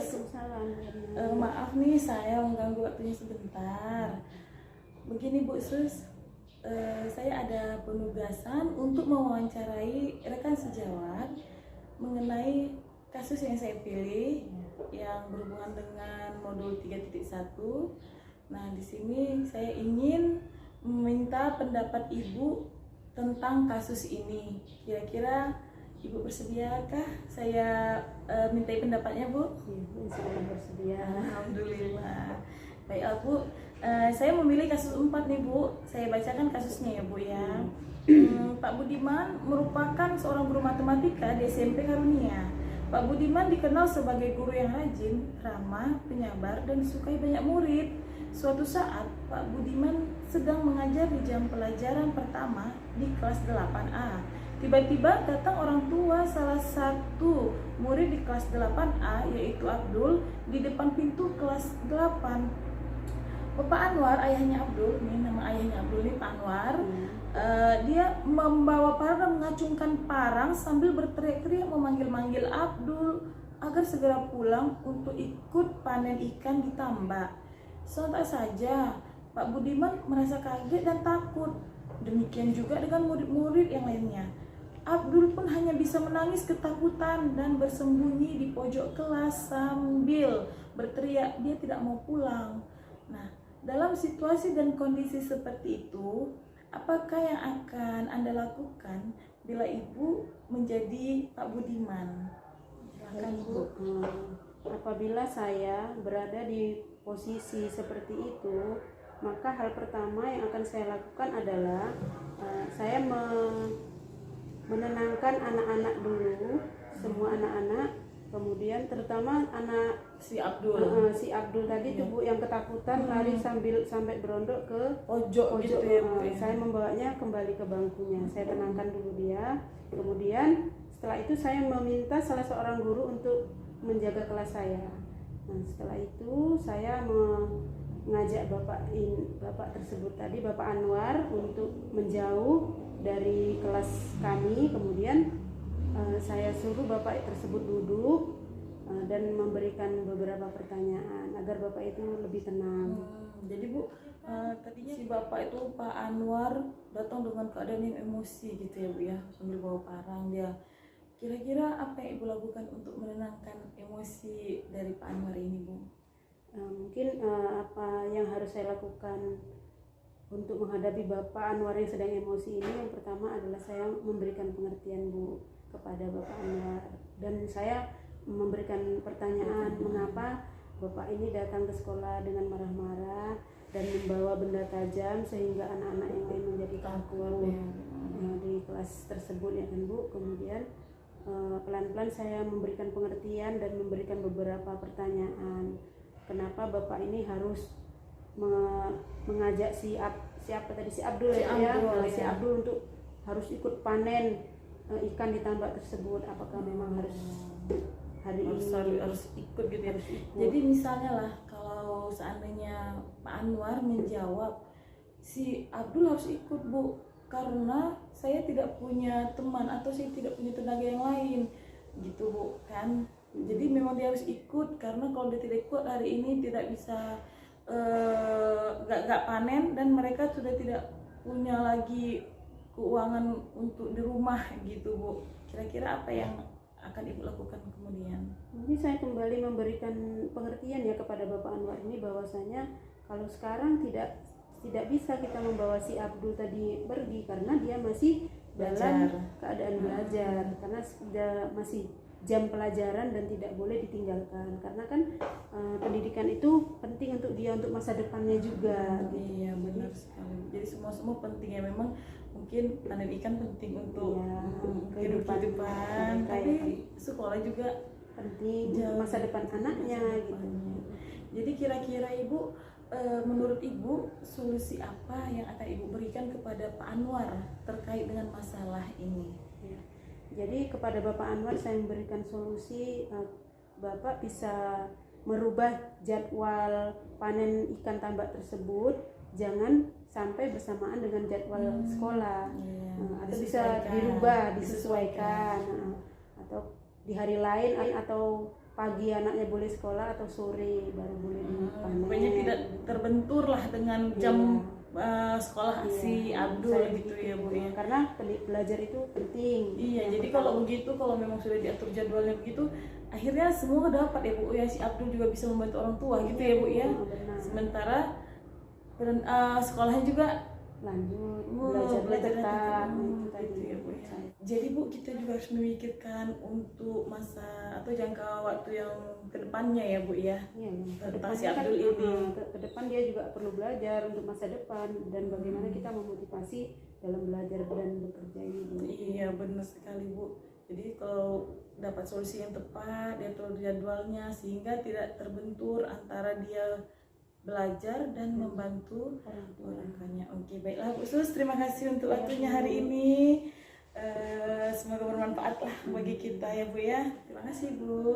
Waalaikumsalam. Maaf nih saya mengganggu waktunya sebentar. Begini Bu Sus, saya ada penugasan untuk mewawancarai rekan sejawat mengenai kasus yang saya pilih yang berhubungan dengan modul 3.1. Nah, di sini saya ingin meminta pendapat Ibu tentang kasus ini. Kira-kira Ibu bersediakah saya mintai pendapatnya, Bu? Insya Allah bersedia. Alhamdulillah. Baik, Bu. Saya memilih kasus 4 nih, Bu. Saya bacakan kasusnya ya, Bu ya. Pak Budiman merupakan seorang guru matematika di SMP Karunia. Pak Budiman dikenal sebagai guru yang rajin, ramah, penyabar, dan disukai banyak murid. Suatu saat, Pak Budiman sedang mengajar di jam pelajaran pertama di kelas 8A. Tiba-tiba datang orang tua salah satu murid di kelas 8A, yaitu Abdul, di depan pintu kelas 8. Bapak Anwar, ayahnya Abdul, nih nama ayahnya Abdul nih Pak Anwar, dia membawa parang dan mengacungkan parang sambil berteriak-teriak memanggil-manggil Abdul agar segera pulang untuk ikut panen ikan di tambak. Sontak saja Pak Budiman merasa kaget dan takut. Demikian juga dengan murid-murid yang lainnya. Abdul pun hanya bisa menangis ketakutan dan bersembunyi di pojok kelas sambil berteriak dia tidak mau pulang. Nah, dalam situasi dan kondisi seperti itu, apakah yang akan Anda lakukan bila Ibu menjadi Pak Budiman? Silakan, Bu. Apabila saya berada di posisi seperti itu, maka hal pertama yang akan saya lakukan adalah saya menenangkan anak-anak dulu, semua anak-anak, kemudian terutama anak si Abdul tadi tuh Bu yang ketakutan lari sampai berondok ke pojok gitu ya, Bu. Saya membawanya kembali ke bangkunya, saya tenangkan dulu dia, kemudian setelah itu saya meminta salah seorang guru untuk menjaga kelas saya. Nah, setelah itu saya mengajak bapak tersebut tadi, Bapak Anwar, untuk menjauh dari kelas kami. Kemudian saya suruh bapak tersebut duduk dan memberikan beberapa pertanyaan agar bapak itu lebih tenang. Jadi Bu, tadinya si bapak itu Pak Anwar datang dengan keadaan yang emosi gitu ya Bu ya, sambil bawa parang dia. Kira-kira apa yang Ibu lakukan untuk menenangkan emosi dari Pak Anwar ini, Bu? Mungkin apa yang harus saya lakukan untuk menghadapi Bapak Anwar yang sedang emosi ini, yang pertama adalah saya memberikan pengertian Bu kepada Bapak Anwar, dan saya memberikan pertanyaan mengapa Bapak ini datang ke sekolah dengan marah-marah dan membawa benda tajam sehingga anak-anak yang lain menjadi takut di kelas tersebut ya kan Bu. Kemudian pelan-pelan saya memberikan pengertian dan memberikan beberapa pertanyaan. Kenapa Bapak ini harus mengajak si Abdul si Abdul untuk harus ikut panen ikan di tambak tersebut? Apakah memang harus hari ini harus ikut gitu ya? Harus ikut. Jadi misalnya lah kalau seandainya Pak Anwar menjawab, si Abdul harus ikut Bu, karena saya tidak punya teman atau saya tidak punya tenaga yang lain gitu Bu kan. Jadi memang dia harus ikut, karena kalau dia tidak ikut hari ini tidak bisa gak panen, dan mereka sudah tidak punya lagi keuangan untuk di rumah gitu Bu. Kira-kira apa yang akan Ibu lakukan kemudian? Ini saya kembali memberikan pengertian ya kepada Bapak Anwar ini, bahwasanya kalau sekarang tidak bisa kita membawa si Abdul tadi pergi karena dia masih dalam keadaan belajar, karena sudah masih jam pelajaran dan tidak boleh ditinggalkan, karena kan pendidikan itu penting untuk dia, untuk masa depannya juga. Iya benar sekali. Jadi semua penting ya, memang mungkin panen ikan penting untuk kehidupan, tapi sekolah juga penting masa depan anaknya gitu. Jadi kira-kira Ibu, menurut Ibu solusi apa yang akan Ibu berikan kepada Pak Anwar terkait dengan masalah ini? Ya. Jadi kepada Bapak Anwar saya memberikan solusi, Bapak bisa merubah jadwal panen ikan tambak tersebut, jangan sampai bersamaan dengan jadwal sekolah, atau bisa dirubah, disesuaikan, atau di hari lain atau pagi anaknya boleh sekolah atau sore baru boleh dipanen. Pokoknya tidak terbentur lah dengan jam sekolah si Abdul Saya gitu ya Bu ya. Karena belajar itu penting. Iya, jadi kalau begitu, kalau memang sudah diatur jadwalnya begitu, akhirnya semua dapat ya Bu ya. Si Abdul juga bisa membantu orang tua gitu ya Bu ya. Benar. Sementara sekolahnya juga lanjut belajar tetap itu tadi ya Bu ya. Jadi Bu, kita juga harus memikirkan untuk masa atau jangka waktu yang kedepannya ya Bu ya. Iya, tentang si Abdul ini. Ke depan dia juga perlu belajar untuk masa depan dan bagaimana kita memotivasi dalam belajar dan bekerja ini Bu. Iya benar sekali Bu. Jadi kalau dapat solusi yang tepat, diatur jadwalnya sehingga tidak terbentur antara dia belajar dan membantu orang tuanya. Oke, baiklah Bu Sus, terima kasih untuk waktunya hari ini. Semoga bermanfaat lah bagi kita ya Bu ya. Terima kasih Bu.